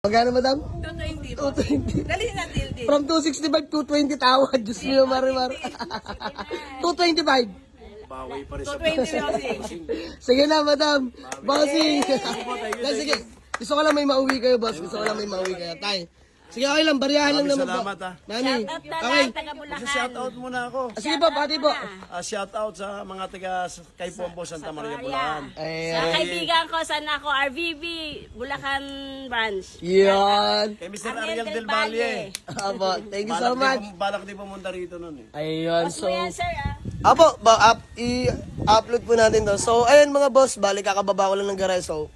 Magkano, madam? 220 po. 220. Dali na, Tilde. From 265, 220 tawad. Diyos niyo, Marimar. 225. Bawi pa rin sa 220 Sige na, madam. Bossing. Sige. Gusto ko lang may mauwi kayo, boss. Gusto ko lang may mauwi kayo. Tay. Sige, okay lang. Bariyahan lang naman po. Salamat, ha. Mami. Shoutout na Okay. lang, taga Bulacan. Shoutout muna ako. Sige po, pati po. Shoutout sa mga taga kay Pombo Santa Maria, Bulacan. Sa Ayan. kaibigan ko, sana ako, RVB, Bulacan Branch. Yan. Kay Mr. Ariel Del Valle. Apo, thank you so much. Balak din pumunta rito nun eh. Ayun, So, so... yan, sir, ah. Apo, i-upload po natin to. So, ayun mga boss, balik kakababa ko lang ng garay. So,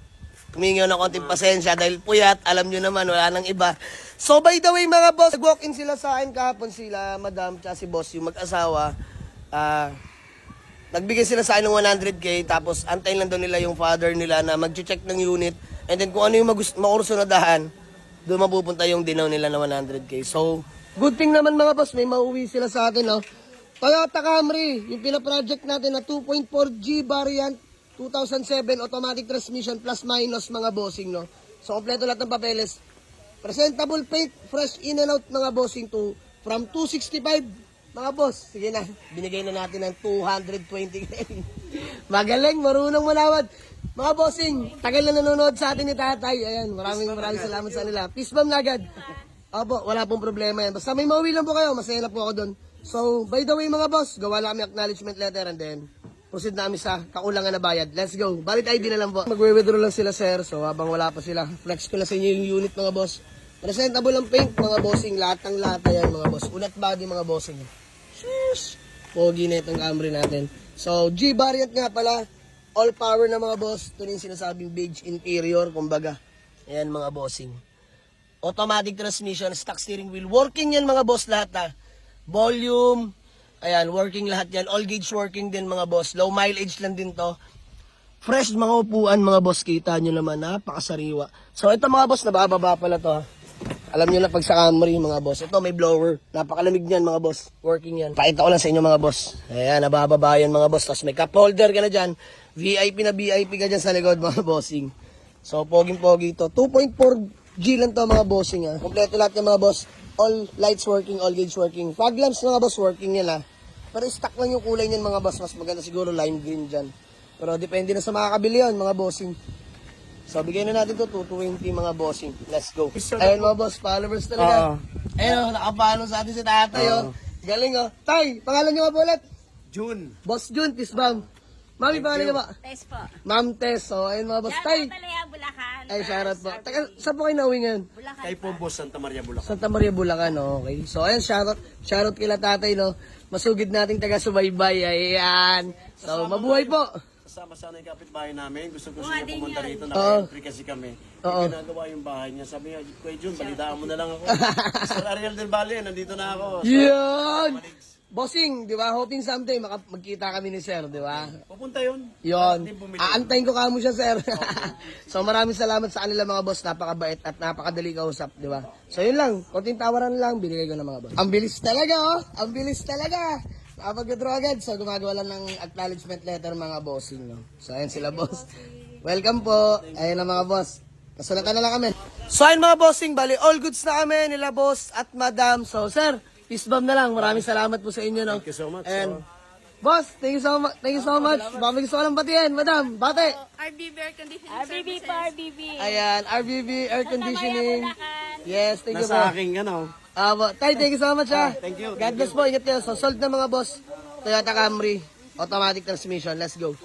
humingi ng konting pasensya dahil puyat, alam nyo naman, wala nang iba. So, by the way mga boss, nag-walk-in sila sa akin kahapon sila, madam, tsaka si boss, yung mag-asawa. Nagbigay sila sa akin ng 100k, tapos antayin lang daw nila yung father nila na mag-check ng unit. And then kung ano yung makursunadahan, doon mapupunta yung dinaw nila na 100k. So, good thing naman mga boss, may mauwi sila sa atin, no? Toyota Camry, yung pina-project natin na 2.4G variant, 2007 automatic transmission plus minus mga bossing, no? So, kompleto lahat ng papeles. Presentable paint, fresh in and out mga bossing to from 265 mga boss. Sige na, binigay na natin ng 220k. Magaling, marunong malawad. Mga bossing, tagal na nanonood sa atin ni tatay. Ayan, maraming salamat sa nila. Peace bomb na agad. Opo, wala pong problema yan. Basta may mauwi lang po kayo, masaya na po ako doon. So, by the way mga boss, gawa lang kami acknowledgement letter and then proceed namin sa kakulangan na bayad. Let's go. Balit ID na lang po. Magwe-withdraw lang sila, sir. So, habang wala pa sila, flex ko na sa inyo yung unit, mga boss. Presentable ang paint, mga bossing. Lahat ng lata yan, mga boss. Ulat body, mga bossing. Sheesh! Pogi na itong Camry natin. So, G variant nga pala. All power na, mga boss. Ito na yung sinasabing beige interior, kumbaga. Ayan, mga bossing. Automatic transmission, stock steering wheel. Working yan, mga boss, lahat ha. Volume. Ayan, working lahat yan. All gauge working din mga boss. Low mileage lang din to. Fresh mga upuan mga boss. Kita nyo naman, napakasariwa. So ito mga boss, nabababa pala to ha. Alam nyo na pag sa Camry mga boss. Ito may blower. Napakalamig niyan mga boss. Working yan. Pakita ko lang sa inyo mga boss. Ayan, nabababa yan mga boss. Tapos may cup holder ka na dyan. VIP na VIP ka dyan sa likod mga bossing. So poging-pogi to. 2.4G lang to mga bossing ha. Kompleto lahat yung mga boss. All lights working, all gauge working. Fog lamps mga boss, working yan ha. Pero stock lang yung kulay niyan mga boss. Mas maganda siguro lime green dyan. Pero depende na sa makakabili yan mga bossing. So bigyan na natin to 220 mga bossing. Let's go. Ayun mga boss, followers talaga. Ayun, nakapalo sa atin si tatay oh. Galing oh. Tay, pangalan niyo nga po ulit? June. Boss Jun, Tisbam. Mami, pangalan niyo ba? Test po. Ma'am Tess. So ayun mga boss. Tay. Talaya, Bulacan. Ay, shoutout po. Taga, saan po kayo nauwi ngayon? Bulacan. Kay Pombo Santa Maria, Bulacan. Santa Maria, Bulacan, okay. So, ayan, shoutout kila tatay, no. Masugid nating taga-subaybay, ayan. So, mabuhay po. Kasama sana yung kapitbahay namin. Gusto ko Mga siya din pumunta yan. rito. Oo. Naka-entry kasi kami. Oo. Ginagawa yung bahay niya. Sabi niya, Kuya Jun, balitaan mo na lang ako. Sir Ariel Del Valle, nandito na ako. Yan! Bossing, di ba? Hoping someday magkita kami ni Sir, di ba? Pupunta yun. Yon. Hindi bumili. Aantayin ko kamo siya, Sir. So, maraming salamat sa kanila mga boss. Napakabait at napakadali kausap, di ba? So, yun lang. Konting tawaran lang, binigay ko ng mga boss. Ang bilis talaga, oh. Ang bilis talaga. Nakapag-withdraw agad. So, gumagawa lang ng acknowledgement letter mga bossing, no? So, ayan sila, boss. Welcome po. Ayan na mga boss. Kasulatan na lang kami. So, ayun mga bossing. Bali, all goods na kami nila, boss at madam. So, sir, peace bomb na lang. Maraming salamat po sa inyo, no? Thank you so much. And, boss, thank you so much. Thank you so much. Baka gusto ko lang batiin, madam. Bate. RBB Air Conditioning RVB po, RVB. Ayan, RVB Air Conditioning. Bulacan. Yes, thank you po. Nasa aking, ano. Tay, thank you so much, ha. Thank you. God bless po. Ingat kayo. So, sold na mga boss. Toyota Camry. Automatic transmission. Let's go.